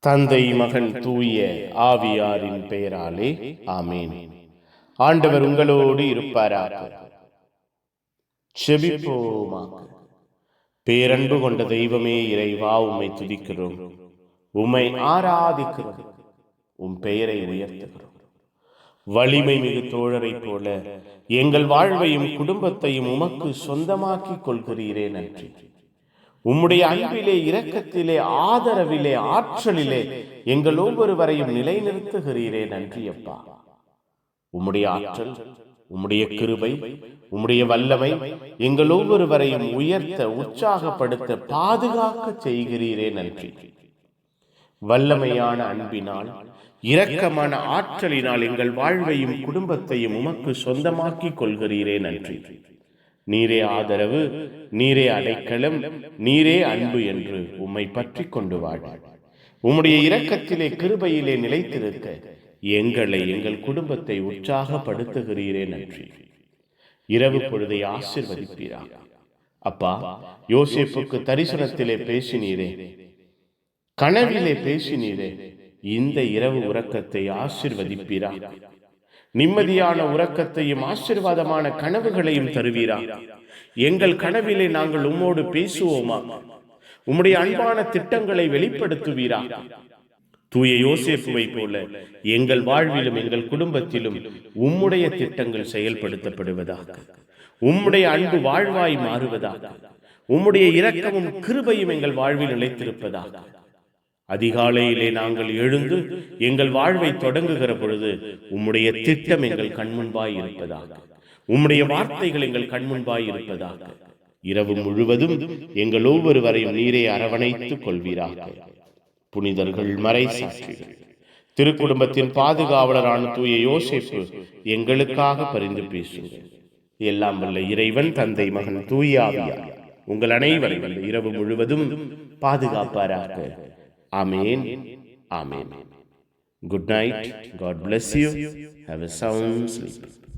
தந்தை, மகன், தூய ஆவியாரின் பெயராலே ஆமேன். ஆண்டவர் உங்களோடு இருப்பாராக. செபிப்போமாக. பேரன்பு கொண்ட தெய்வமே இறைவா, உம்மை துதிக்கிறோம், உம்மை ஆராதிக்கிறோம், உம் பெயரை உயர்த்துகிறோம். வலிமை மிகு தோழரை போல எங்கள் வாழ்வையும் குடும்பத்தையும் உமக்கு சொந்தமாக்கிக் கொள்கிறீரே, நன்றி. உம்முடைய அன்பிலே, இரக்கத்திலே, ஆதரவிலே, ஆற்றலிலே எங்கள் ஒவ்வொருவரையும் நிலைநிறுத்துகிறீரே, நன்றி அப்பா. உம்முடைய ஆற்றல், உம்முடைய கிருபை, உம்முடைய வல்லமை எங்கள் ஒவ்வொருவரையும் உயர்த்த, உற்சாகப்படுத்த, பாதுகாக்க செய்கிறீரே, நன்றி. வல்லமையான அன்பினால், இரக்கமான ஆற்றலினால் எங்கள் வாழ்வையும் குடும்பத்தையும் உமக்கு சொந்தமாக்கிக் கொள்கிறீரே, நன்றி. நீரே ஆதரவு, நீரே அடைக்கலம், நீரே அன்பு என்று உம்மை பற்றி கொண்டு வாழ, உம்முடைய இரக்கத்திலே, கிருபையிலே நிலைத்திருக்க எங்களை, எங்கள் குடும்பத்தை உற்சாகப்படுத்துகிறீரே, நன்றி. இரவு பொழுதை ஆசீர்வதிப்பீரா அப்பா. யோசேப்புக்கு தரிசனத்திலே பேசினீரே, கனவிலே பேசினீரே, இந்த இரவு உறக்கத்தை ஆசீர்வதிப்பீரா. நிம்மதியான உறக்கத்தையும் ஆசீர்வாதமான கனவுகளையும் தருவீரா. எங்கள் கனவிலே நாங்கள் உம்மோடு பேசுவோமா? உம்முடைய அன்பான திட்டங்களை வெளிப்படுத்துவீரா. தூய யோசேப்புவை போல எங்கள் வாழ்விலும் எங்கள் குடும்பத்திலும் உம்முடைய திட்டங்கள் செயல்படுத்தப்படுவதாக, உம்முடைய அன்பு வாழ்வாய் மாறுவதாக, உம்முடைய இரக்கமும் கிருபையும் எங்கள் வாழ்வில் நிலைத்திருப்பதாக. அதிகாலையிலே நாங்கள் எழுந்து எங்கள் வாழ்வை தொடங்குகிற பொழுது உம்முடைய திட்டம் எங்கள் கண்முன்பாய் இருப்பதாக, உம்முடைய வார்த்தைகள் எங்கள் கண்முன்பாய் இருப்பதாக. இரவு முழுவதும் எங்கள் ஒவ்வொருவரையும் நீரே அரவணைத்துக் கொள்வீராக. புனிதர்கள், மறை சாட்சிகள், திருக்குடும்பத்தின் பாதுகாவலரான தூய யோசேப்பு எங்களுக்காக பரிந்து பேசுங்கள். எல்லாம் வல்ல இறைவன், தந்தை, மகன், தூய ஆவியார் உங்கள் அனைவரையும் இரவு முழுவதும் பாதுகாப்பாராக. Amen. Amen. Good night. God bless you. Have a sound sleep.